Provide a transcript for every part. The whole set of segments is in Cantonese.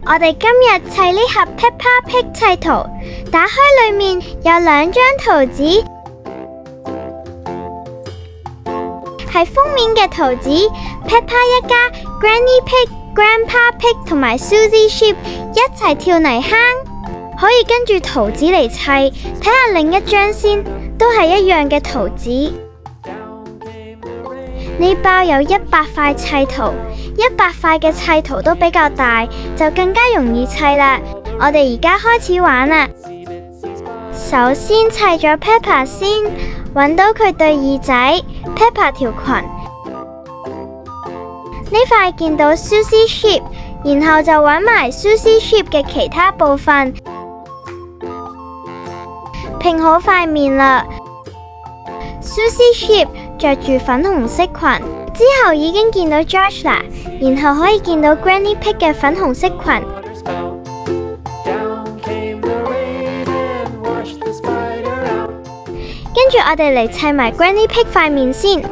我哋今日砌呢盒 Peppa Pig 砌圖，打開裏面有2張圖紙，係封面嘅圖紙 ，Peppa 一家、Granny Pig、Grandpa Pig 同埋 Susie Sheep 一齊跳泥坑，可以跟住圖紙嚟砌。睇下另一張先，都係一樣嘅圖紙。呢包有100塊砌圖，100塊嘅砌圖都比較大，就更加容易砌啦。我哋而家開始玩啦。首先砌咗 Peppa 先，揾到佢對耳仔 ，Peppa 條裙。呢塊見到 Susie Sheep， 然後就揾埋 Susie Sheep 嘅其他部分，拼好塊面啦。Susie Sheep 着住粉紅色裙，之後已經見到 George 啦，然後可以見到 Granny Pig 嘅粉紅色裙。跟住我哋嚟砌埋 Granny Pig 塊面先。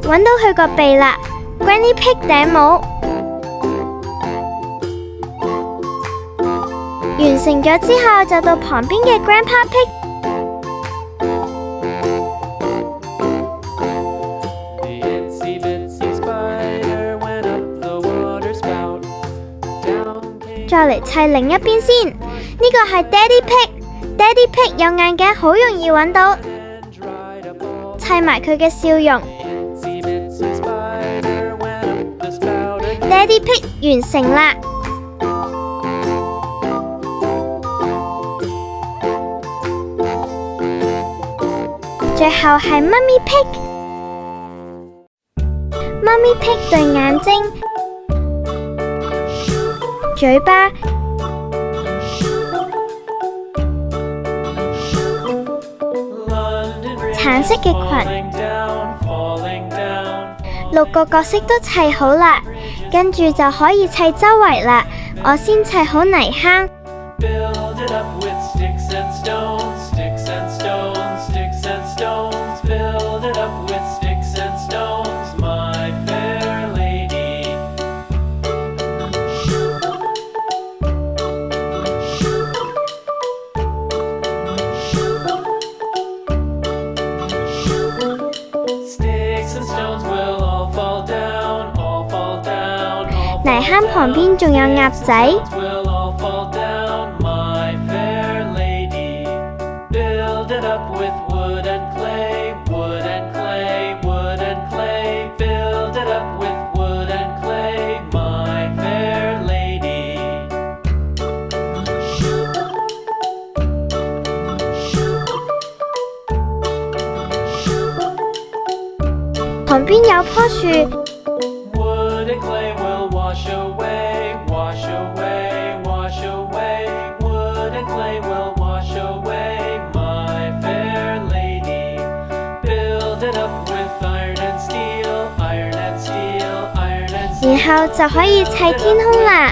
揾到佢個鼻啦 ，Granny Pig 頂帽。完成咗之後，就到旁邊嘅 Grandpa Pig。再嚟砌另一邊先，呢個係 Daddy Pig。Daddy Pig 有眼鏡，好容易揾到。砌埋佢嘅笑容。Daddy Pig 完成啦。最後係 Mummy Pig。Mummy Pig 對眼睛、嘴巴、橙色嘅裙，6個角色都砌好啦，跟住就可以砌周圍啦。我先砌好泥坑。泥坑旁邊仲有鴨仔。旁邊有棵樹。然後就可以砌天空啦。